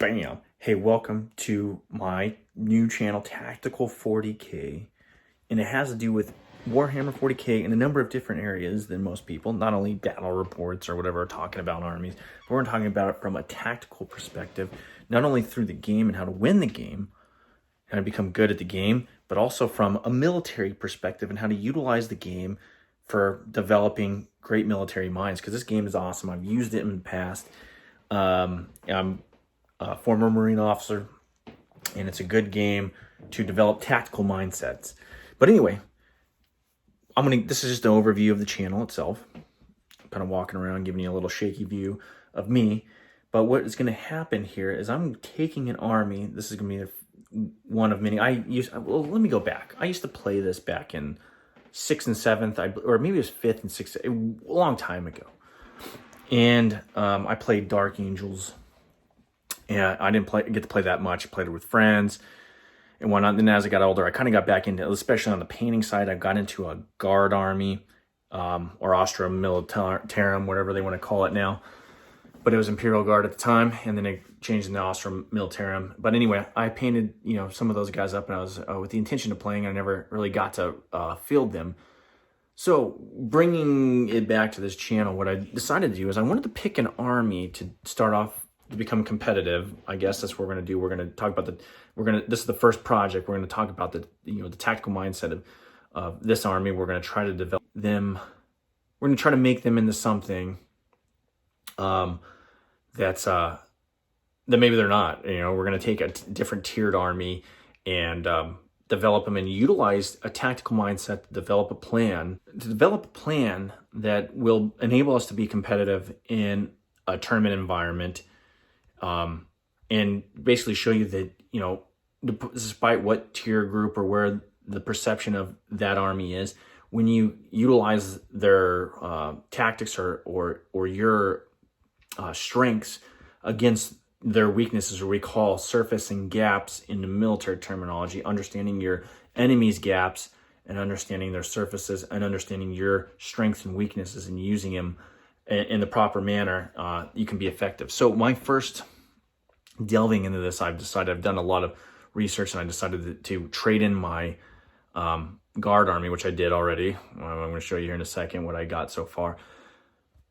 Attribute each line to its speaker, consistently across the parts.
Speaker 1: Bam! Hey, welcome to my new channel, Tactical 40K, and it has to do with Warhammer 40K in a number of different areas than most people. Not only battle reports or whatever are talking about armies, but we're talking about it from a tactical perspective, not only through the game and how to win the game, how to become good at the game, but also from a military perspective and how to utilize the game for developing great military minds. Because this game is awesome. I've used it in the past. I'm a former Marine officer, and it's a good game to develop tactical mindsets. But anyway, this is just an overview of the channel itself. I'm kind of walking around, giving you a little shaky view of me. But what is going to happen here is I'm taking an army. This is going to be one of many. Well, let me go back. I used to play this back in 6th and 7th, or maybe it was 5th and 6th, a long time ago. And I played Dark Angels. Yeah, I didn't get to play that much. I played it with friends and whatnot. Then as I got older, I kind of got back into, especially on the painting side, I got into a guard army, or Astra Militarum, whatever they want to call it now. But it was Imperial Guard at the time, and then it changed into Astra Militarum. But anyway, I painted, some of those guys up, and I was with the intention of playing. I never really got to field them. So bringing it back to this channel, what I decided to do is I wanted to pick an army to start off to become competitive. I guess that's what we're going to do. We're going to talk about this is the first project. We're going to talk about the tactical mindset of this army. We're going to try to develop them. We're going to try to make them into something that's that maybe they're not. We're going to take a different tiered army and develop them and utilize a tactical mindset to develop a plan that will enable us to be competitive in a tournament environment, and basically show you that, despite what tier group or where the perception of that army is, when you utilize their tactics or your strengths against their weaknesses, or we call surfacing gaps in the military terminology, understanding your enemy's gaps and understanding their surfaces and understanding your strengths and weaknesses and using them in the proper manner, you can be effective. So my first delving into this, I've done a lot of research, and I decided to trade in my guard army, which I did already. I'm going to show you here in a second what I got so far.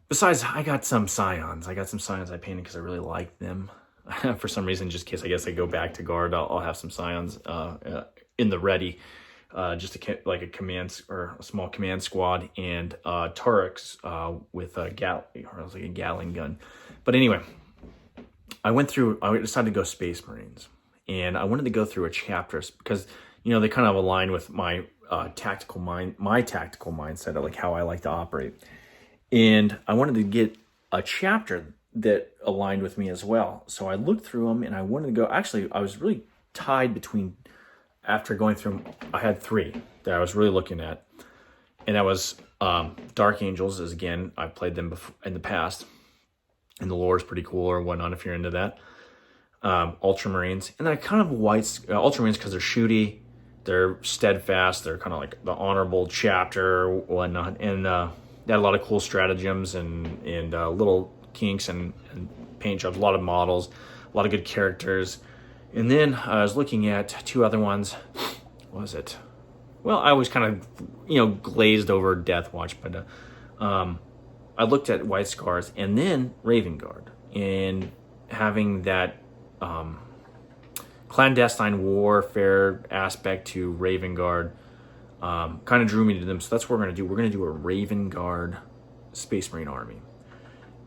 Speaker 1: Besides, I got some Scions. I painted because I really like them. For some reason, just in case I guess I go back to guard, I'll have some Scions in the ready, just like a command or a small command squad, and Turex with a Gatling gun. But anyway, I decided to go Space Marines, and I wanted to go through a chapter because they kind of align with my tactical mindset of like how I like to operate. And I wanted to get a chapter that aligned with me as well. So I looked through them, and I wanted to go. Actually, I was really tied between. After going through them, I had 3 that I was really looking at, and that was Dark Angels. As again, I played them in the past, and the lore is pretty cool or whatnot if you're into that. Ultramarines, and then I kind of Ultramarines because they're shooty, they're steadfast, they're kind of like the honorable chapter or whatnot, and they had a lot of cool stratagems and little kinks and paint jobs, a lot of models, a lot of good characters. And then I was looking at 2 other ones. What was it? Well, I was kind of, glazed over Death Watch, but I looked at White Scars and then Raven Guard, and having that clandestine warfare aspect to Raven Guard kind of drew me to them. So that's what we're going to do. We're going to do a Raven Guard Space Marine army.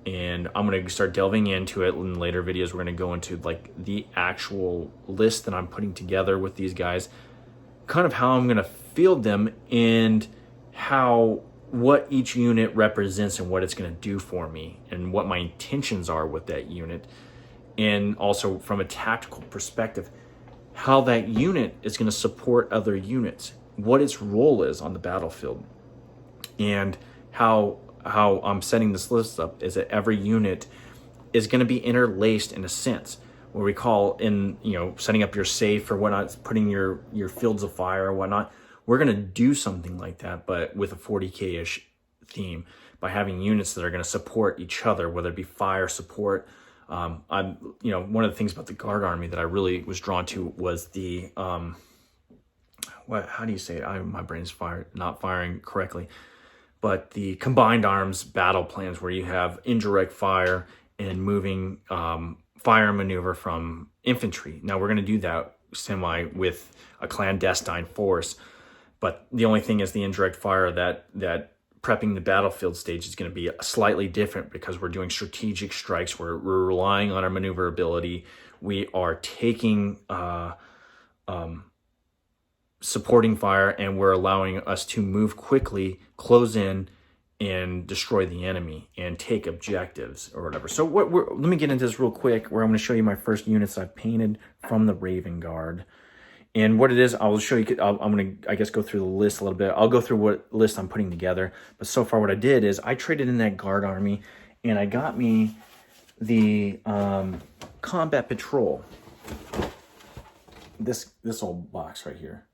Speaker 1: And I'm going to start delving into it in later videos. We're going to go into like the actual list that I'm putting together with these guys, kind of how I'm going to field them, and what each unit represents and what it's going to do for me, and what my intentions are with that unit. And also from a tactical perspective, how that unit is going to support other units, what its role is on the battlefield, and how I'm setting this list up is that every unit is going to be interlaced in a sense, where we call in, setting up your safe or whatnot, putting your fields of fire or whatnot. We're going to do something like that, but with a 40K-ish theme, by having units that are going to support each other, whether it be fire support, I'm, one of the things about the Guard Army that I really was drawn to was the, how do you say it? My brain's not firing correctly, but the combined arms battle plans where you have indirect fire and moving fire and maneuver from infantry. Now we're going to do that semi with a clandestine force, but the only thing is the indirect fire that prepping the battlefield stage is going to be slightly different because we're doing strategic strikes. We're relying on our maneuverability. We are taking supporting fire, and we're allowing us to move quickly, close in, and destroy the enemy and take objectives or whatever. So let me get into this real quick, where I'm going to show you my first units I've painted from the Raven Guard. And what it is, I'll show you. I'm going to, I guess, go through the list a little bit. I'll go through what list I'm putting together. But so far what I did is I traded in that Guard Army, and I got me the Combat Patrol. This old box right here.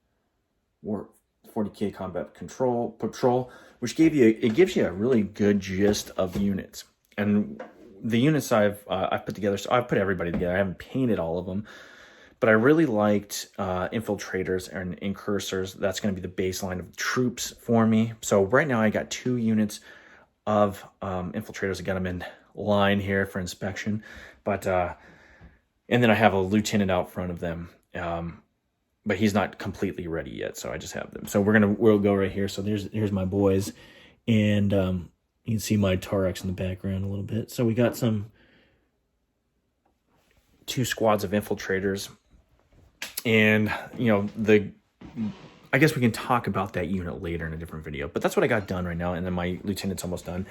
Speaker 1: 40K Combat Patrol, which gives you a really good gist of units. And the units I've put together, so I've put everybody together. I haven't painted all of them, but I really liked infiltrators and incursors. That's going to be the baseline of troops for me. So right now I got 2 units of infiltrators. I got them in line here for inspection, but and then I have a lieutenant out front of them. But he's not completely ready yet, so I just have them. So we'll go right here. So here's my boys, and you can see my Tarex in the background a little bit. So we got 2 squads of infiltrators, and I guess we can talk about that unit later in a different video. But that's what I got done right now, and then my lieutenant's almost done.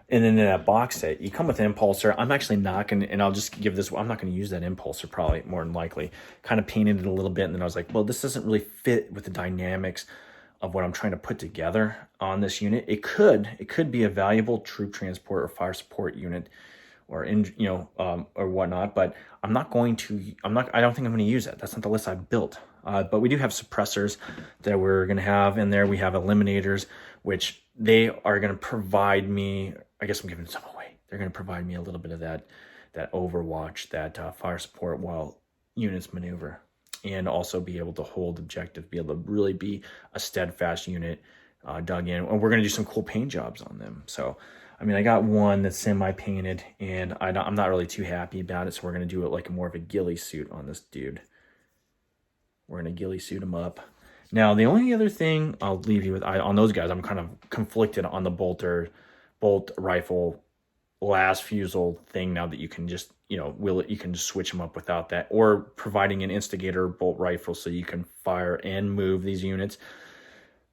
Speaker 1: And then in that box set, you come with an impulsor. I'm actually not going to, and I'll just give this, I'm not going to use that impulsor probably, more than likely. Kind of painted it a little bit, and then I was like, well, this doesn't really fit with the dynamics of what I'm trying to put together on this unit. It could be a valuable troop transport or fire support unit, or or whatnot, but I don't think I'm going to use that. That's not the list I built. But we do have suppressors that we're going to have in there. We have eliminators, which they are going to provide me, I guess I'm giving some away. They're going to provide me a little bit of that overwatch, that fire support while units maneuver, and also be able to hold objective, be able to really be a steadfast unit dug in. And we're going to do some cool paint jobs on them. So, I mean, I got one that's semi-painted, and I'm not really too happy about it, so we're going to do it like more of a ghillie suit on this dude. We're going to ghillie suit him up. Now, the only other thing I'll leave you with, on those guys, I'm kind of conflicted on the bolt rifle last fusel thing now that you can just, you can just switch them up without that, or providing an instigator bolt rifle so you can fire and move these units.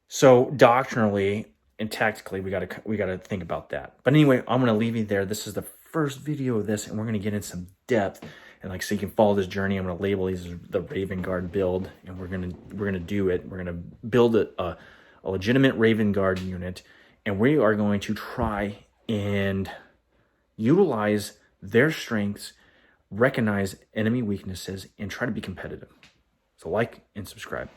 Speaker 1: So doctrinally and tactically, we gotta think about that. But anyway, I'm gonna leave you there. This is the first video of this, and we're gonna get in some depth, and so you can follow this journey. I'm gonna label these as the Raven Guard build, and we're gonna do it. We're gonna build a legitimate Raven Guard unit, and we are going to try and utilize their strengths, recognize enemy weaknesses, and try to be competitive. So like and subscribe.